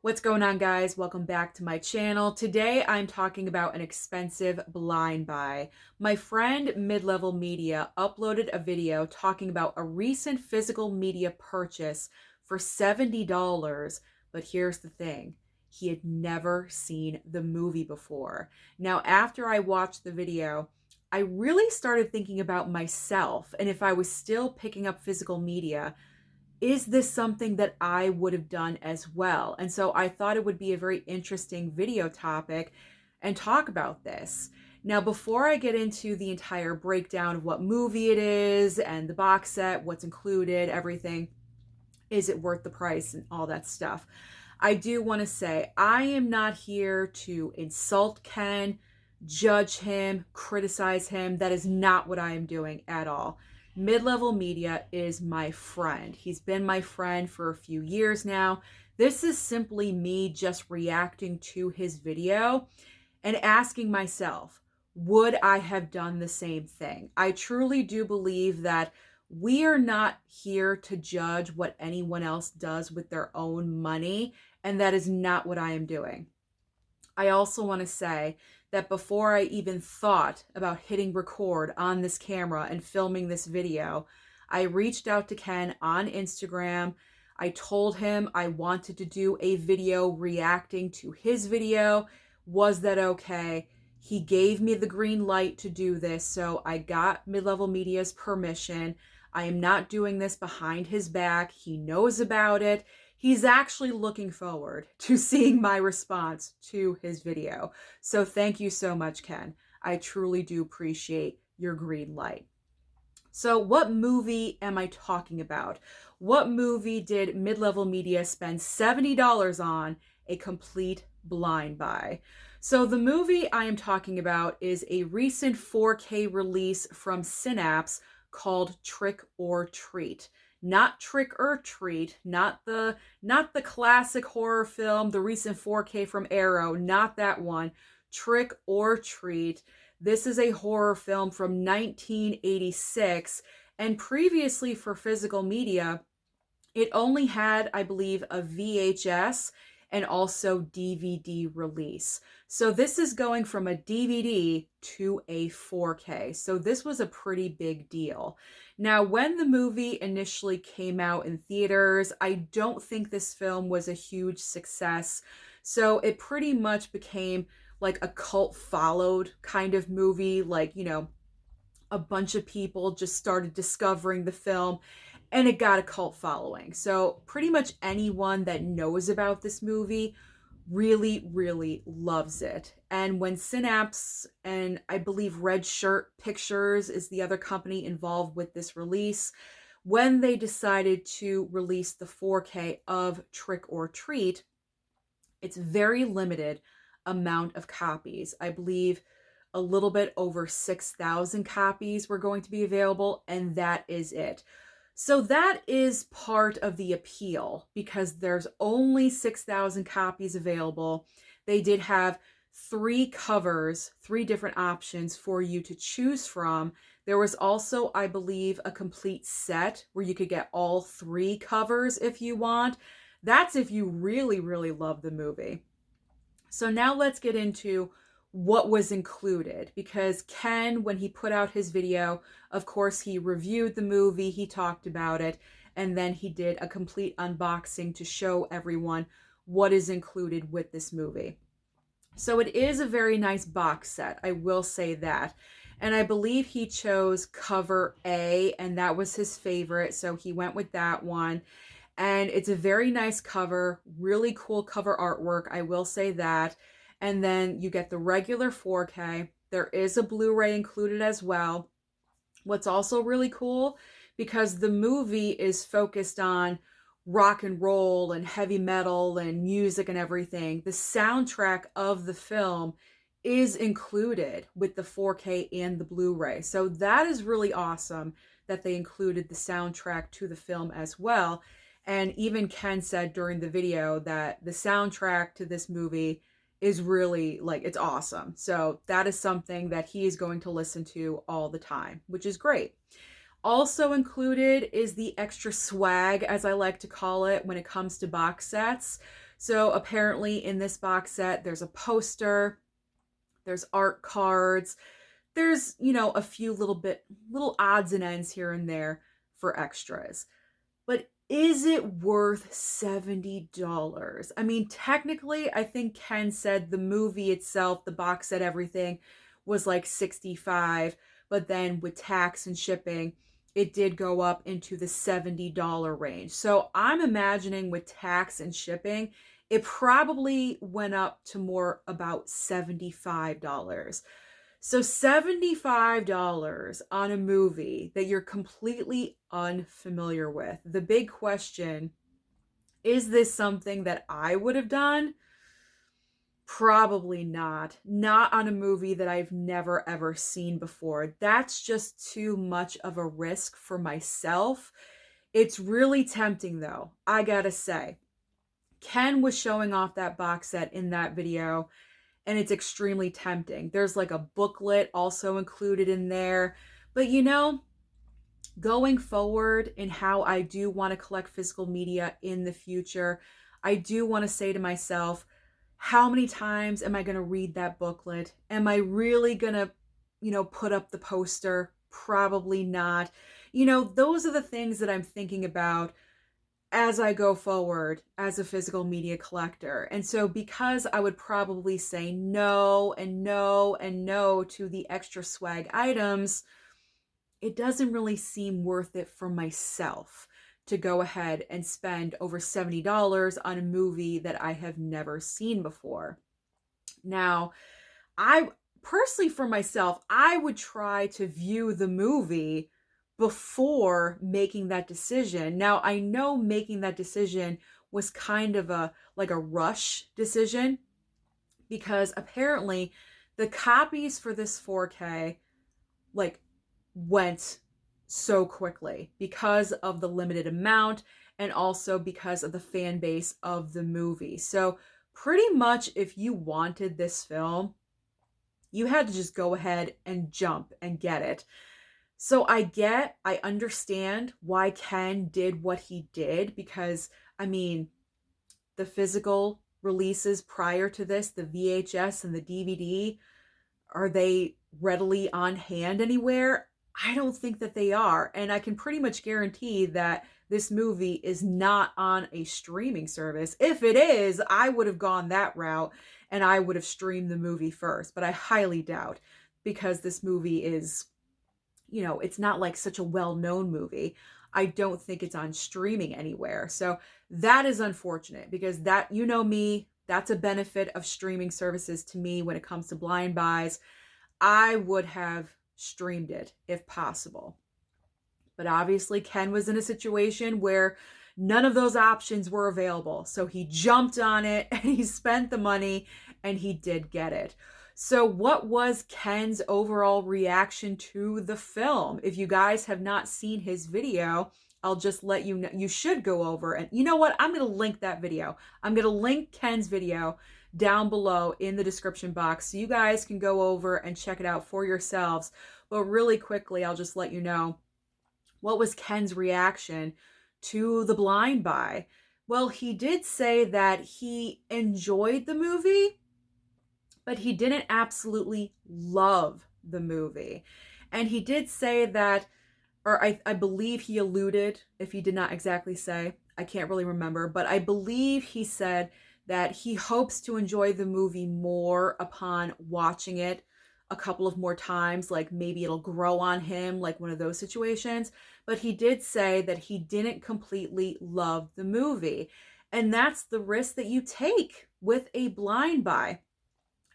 What's going on, guys? Welcome back to my channel. Today I'm talking about an expensive blind buy. My friend MidLevelMedia uploaded a video talking about a recent physical media purchase for $70, but here's the thing. He had never seen the movie before. Now, after I watched the video, I really started thinking about myself and if I was still picking up physical media, is this something that I would have done as well? And so I thought it would be a very interesting video topic and talk about this. Now, before I get into the entire breakdown of what movie it is and the box set, what's included, everything, is it worth the price and all that stuff, I do want to say I am not here to insult Ken, judge him, criticize him. That is not what I am doing at all. MidLevelMedia is my friend. He's been my friend for a few years now. This is simply me just reacting to his video and asking myself, would I have done the same thing? I truly do believe that we are not here to judge what anyone else does with their own money, and that is not what I am doing. I also want to say that before I even thought about hitting record on this camera and filming this video, I reached out to Ken on Instagram. I told him I wanted to do a video reacting to his video. Was that okay? He gave me the green light to do this, so I got MidLevelMedia's permission. I am not doing this behind his back. He knows about it. He's actually looking forward to seeing my response to his video. So thank you so much, Ken. I truly do appreciate your green light. So what movie am I talking about? What movie did MidLevelMedia spend $70 on a complete blind buy? So the movie I am talking about is a recent 4K release from Synapse called Trick or Treat. Not Trick or Treat, not the classic horror film, the recent 4K from Arrow, not that one. Trick or Treat. This is a horror film from 1986, and previously for physical media, it only had, I believe, a VHS and also DVD release. So this is going from a DVD to a 4K. So this was a pretty big deal. Now, when the movie initially came out in theaters, I don't think this film was a huge success. So it pretty much became like a cult followed kind of movie. Like, you know, a bunch of people just started discovering the film and it got a cult following. So pretty much anyone that knows about this movie really, really loves it. And when Synapse and I believe Red Shirt Pictures is the other company involved with this release, when they decided to release the 4K of Trick or Treat, it's very limited amount of copies. I believe a little bit over 6,000 copies were going to be available, and that is it. So that is part of the appeal because there's only 6,000 copies available. They did have 3 covers, 3 different options for you to choose from. There was also, I believe, a complete set where you could get all 3 covers if you want. That's if you really, really love the movie. So now let's get into what was included, because Ken, when he put out his video, of course, he reviewed the movie, he talked about it, and then he did a complete unboxing to show everyone what is included with this movie. So it is a very nice box set, I will say that. And I believe he chose cover A, and that was his favorite, so he went with that one. And it's a very nice cover, really cool cover artwork, I will say that. And then you get the regular 4K. There is a Blu-ray included as well. What's also really cool, because the movie is focused on rock and roll and heavy metal and music and everything, the soundtrack of the film is included with the 4K and the Blu-ray. So that is really awesome that they included the soundtrack to the film as well. And even Ken said during the video that the soundtrack to this movie is really, like, it's awesome. So that is something that he is going to listen to all the time, which is great. Also included is the extra swag, as I like to call it, when it comes to box sets. So apparently in this box set, there's a poster, there's art cards, there's, a few little odds and ends here and there for extras. But is it worth $70? I mean, technically, I think Ken said the movie itself, the box set, everything was like 65, but then with tax and shipping, it did go up into the $70 range. So I'm imagining with tax and shipping, it probably went up to more about $75. So $75 on a movie that you're completely unfamiliar with. The big question, is this something that I would have done? Probably not. Not on a movie that I've never ever seen before. That's just too much of a risk for myself. It's really tempting though, I gotta say. Ken was showing off that box set in that video, and it's extremely tempting. There's like a booklet also included in there. But going forward in how I do want to collect physical media in the future, I do want to say to myself, how many times am I going to read that booklet? Am I really going to, put up the poster? Probably not. Those are the things that I'm thinking about as I go forward as a physical media collector. And so because I would probably say no and no and no to the extra swag items, it doesn't really seem worth it for myself to go ahead and spend over $70 on a movie that I have never seen before. Now, I personally, for myself, I would try to view the movie before making that decision. Now, I know making that decision was kind of a rush decision, because apparently the copies for this 4K went so quickly because of the limited amount and also because of the fan base of the movie. So pretty much if you wanted this film, you had to just go ahead and jump and get it. So I understand why Ken did what he did, because I mean, the physical releases prior to this, the VHS and the DVD, are they readily on hand anywhere? I don't think that they are. And I can pretty much guarantee that this movie is not on a streaming service. If it is, I would have gone that route and I would have streamed the movie first. But I highly doubt, because this movie is, it's not like such a well-known movie. I don't think it's on streaming anywhere. So that is unfortunate, because that, me, that's a benefit of streaming services to me when it comes to blind buys. I would have streamed it if possible. But obviously Ken was in a situation where none of those options were available. So he jumped on it and he spent the money and he did get it. So what was Ken's overall reaction to the film? If you guys have not seen his video, I'll just let you know. You should go over, and you know what? I'm going to link that video. I'm going to link Ken's video down below in the description box so you guys can go over and check it out for yourselves. But really quickly, I'll just let you know, what was Ken's reaction to the blind buy? Well, he did say that he enjoyed the movie, but he didn't absolutely love the movie. And he did say that, or I believe he alluded, if he did not exactly say, I can't really remember, but I believe he said that he hopes to enjoy the movie more upon watching it a couple of more times, like maybe it'll grow on him, like one of those situations. But he did say that he didn't completely love the movie. And that's the risk that you take with a blind buy.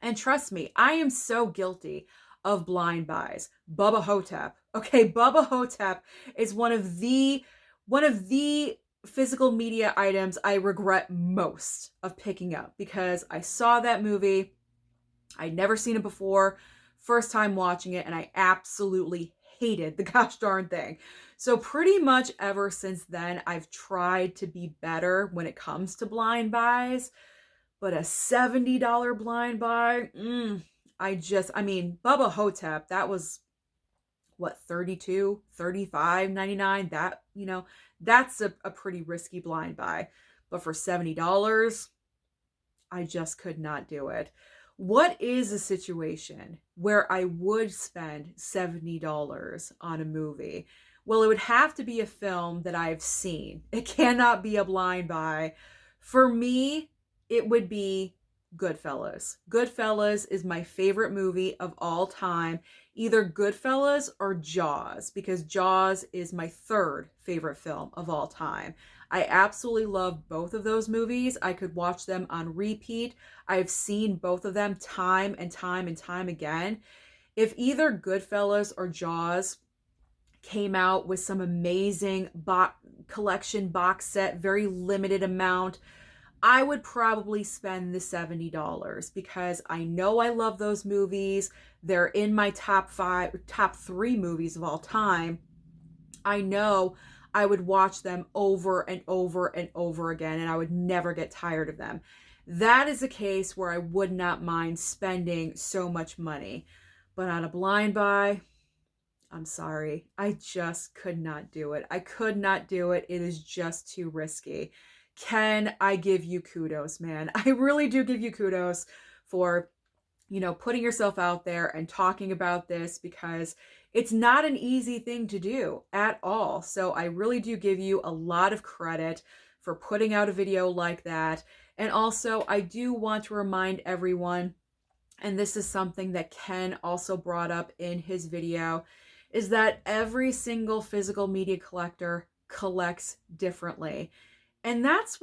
And trust me, I am so guilty of blind buys. Bubba Hotep. Okay, Bubba Hotep is one of the physical media items I regret most of picking up, because I saw that movie. I'd never seen it before. First time watching it, and I absolutely hated the gosh darn thing. So pretty much ever since then, I've tried to be better when it comes to blind buys. But a $70 blind buy, I mean, Bubba Hotep, that was what, 32, 35.99. That, that's a pretty risky blind buy. But for $70, I just could not do it. What is a situation where I would spend $70 on a movie? Well, it would have to be a film that I've seen. It cannot be a blind buy. For me, it would be Goodfellas. Goodfellas is my favorite movie of all time. Either Goodfellas or Jaws, because Jaws is my third favorite film of all time. I absolutely love both of those movies. I could watch them on repeat. I've seen both of them time and time and time again. If either Goodfellas or Jaws came out with some amazing collection box set, very limited amount, I would probably spend the $70 because I know I love those movies. They're in my top 3 movies of all time. I know I would watch them over and over and over again, and I would never get tired of them. That is a case where I would not mind spending so much money. But on a blind buy, I'm sorry. I just could not do it. I could not do it. It is just too risky. Ken, I give you kudos, man. I really do give you kudos for, putting yourself out there and talking about this, because it's not an easy thing to do at all. So I really do give you a lot of credit for putting out a video like that. And also, I do want to remind everyone, and this is something that Ken also brought up in his video, is that every single physical media collector collects differently. And that's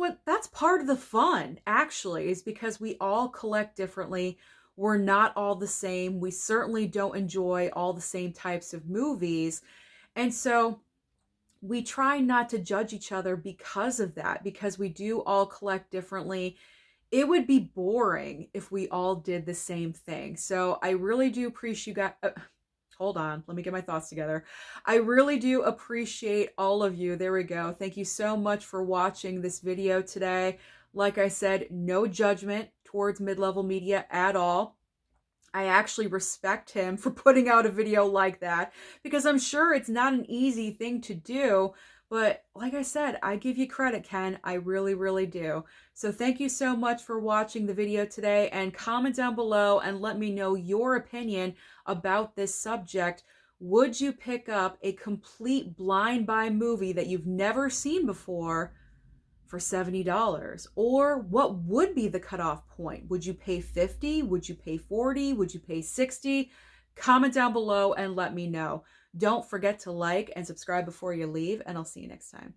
part of the fun, actually, is because we all collect differently. We're not all the same. We certainly don't enjoy all the same types of movies. And so we try not to judge each other because of that, because we do all collect differently. It would be boring if we all did the same thing. So I really do appreciate you guys. Hold on, let me get my thoughts together. I really do appreciate all of you. There we go. Thank you so much for watching this video today. Like I said, no judgment towards Mid-Level Media at all. I actually respect him for putting out a video like that, because I'm sure it's not an easy thing to do. But like I said, I give you credit, Ken. I really, really do. So thank you so much for watching the video today, and comment down below and let me know your opinion about this subject. Would you pick up a complete blind buy movie that you've never seen before for $70? Or what would be the cutoff point? Would you pay $50? Would you pay $40? Would you pay $60? Comment down below and let me know. Don't forget to like and subscribe before you leave, and I'll see you next time.